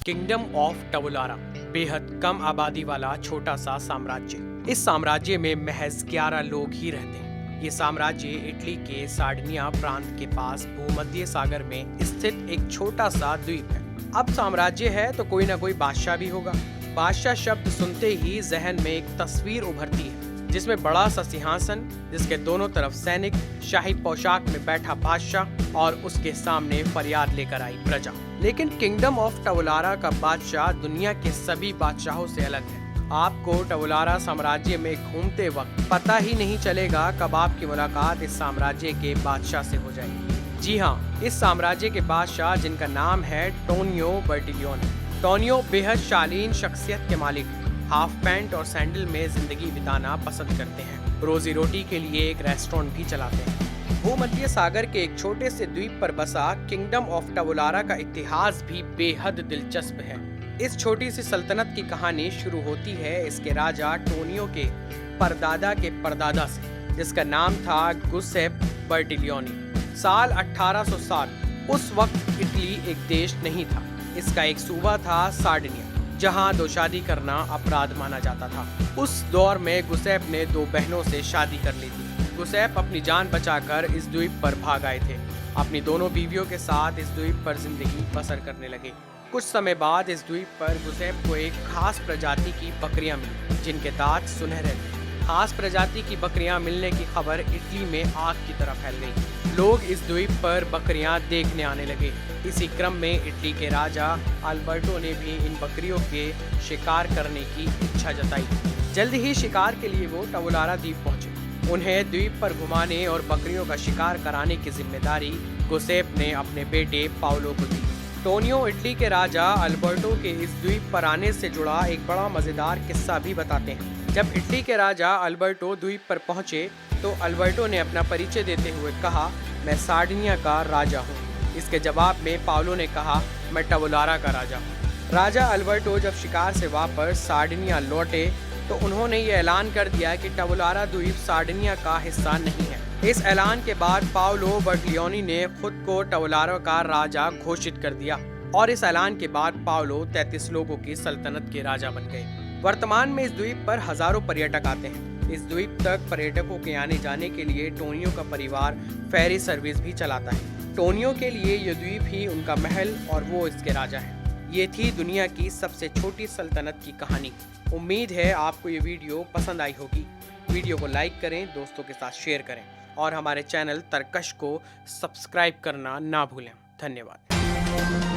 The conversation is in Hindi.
किंगडम ऑफ टवुलारा बेहद कम आबादी वाला छोटा सा साम्राज्य। इस साम्राज्य में महज 11 लोग ही रहते हैं। ये साम्राज्य इटली के सार्डिनिया प्रांत के पास भूमध्य सागर में स्थित एक छोटा सा द्वीप है। अब साम्राज्य है तो कोई ना कोई बादशाह भी होगा। बादशाह शब्द सुनते ही जहन में एक तस्वीर उभरती है जिसमें बड़ा सा सिंहासन, जिसके दोनों तरफ सैनिक, शाही पोशाक में बैठा बादशाह और उसके सामने फरियाद लेकर आई प्रजा। लेकिन किंगडम ऑफ टवुलारा का बादशाह दुनिया के सभी बादशाहों से अलग है। आपको टवुलारा साम्राज्य में घूमते वक्त पता ही नहीं चलेगा कब आपकी मुलाकात इस साम्राज्य के बादशाह से हो जाएगी। जी हाँ, इस साम्राज्य के बादशाह जिनका नाम है टोनियो बर्टिलियोनी। टोनियो बेहद शालीन शख्सियत के मालिक हैं। हाफ पैंट और सैंडल में जिंदगी बिताना पसंद करते हैं। रोजी रोटी के लिए एक रेस्टोरेंट भी चलाते हैं। भूमध्य सागर के एक छोटे से द्वीप पर बसा किंगडम ऑफ टवुलारा का इतिहास भी बेहद दिलचस्प है। इस छोटी सी सल्तनत की कहानी शुरू होती है इसके राजा टोनियो के परदादा के परदादा से, जिसका नाम था गुसेप बर्टिलियोनी। साल 1807। उस वक्त इटली एक देश नहीं था। इसका एक सूबा था सार्डिनिया, जहां शादी करना अपराध माना जाता था। उस दौर में गुसेप ने 2 बहनों से शादी कर ली थी। गुसेप अपनी जान बचाकर इस द्वीप पर भाग आए थे। अपनी दोनों बीवियों के साथ इस द्वीप पर जिंदगी बसर करने लगे। कुछ समय बाद इस द्वीप पर गुसेप को एक खास प्रजाति की बकरियां मिली, जिनके दांत सुनहरे थे। खास प्रजाति की बकरियां मिलने की खबर इटली में आग की तरह फैल गई। लोग इस द्वीप पर बकरियां देखने आने लगे। इसी क्रम में इटली के राजा अल्बर्टो ने भी इन बकरियों के शिकार करने की इच्छा जताई। जल्द ही शिकार के लिए वो टवुलारा द्वीप पहुंचे। उन्हें द्वीप पर घुमाने और बकरियों का शिकार कराने की जिम्मेदारी गुसेप ने अपने बेटे पाउलो को दी। टोनियो इटली के राजा अल्बर्टो के इस द्वीप पर आने से जुड़ा एक बड़ा मजेदार किस्सा भी बताते हैं। जब इटली के राजा अल्बर्टो द्वीप पर पहुंचे तो अल्बर्टो ने अपना परिचय देते हुए कहा, मैं सार्डिनिया का राजा हूं। इसके जवाब में पाउलो ने कहा, मैं टवुलारा का राजा हूं। राजा अल्बर्टो जब शिकार से वापस सार्डिनिया लौटे तो उन्होंने ये ऐलान कर दिया कि टवुलारा द्वीप सार्डिनिया का हिस्सा नहीं है। इस ऐलान के बाद पाउलो बर्टिलियोनी ने खुद को टवुलारा का राजा घोषित कर दिया और इस ऐलान के बाद पाउलो 33 लोगों की सल्तनत के राजा बन गए। वर्तमान में इस द्वीप पर हजारों पर्यटक आते हैं। इस द्वीप तक पर्यटकों के आने जाने के लिए टोनियो का परिवार फेरी सर्विस भी चलाता है। टोनियो के लिए ये द्वीप ही उनका महल और वो इसके राजा हैं। ये थी दुनिया की सबसे छोटी सल्तनत की कहानी। उम्मीद है आपको ये वीडियो पसंद आई होगी। वीडियो को लाइक करें, दोस्तों के साथ शेयर करें और हमारे चैनल तरकश को सब्सक्राइब करना ना भूलें। धन्यवाद।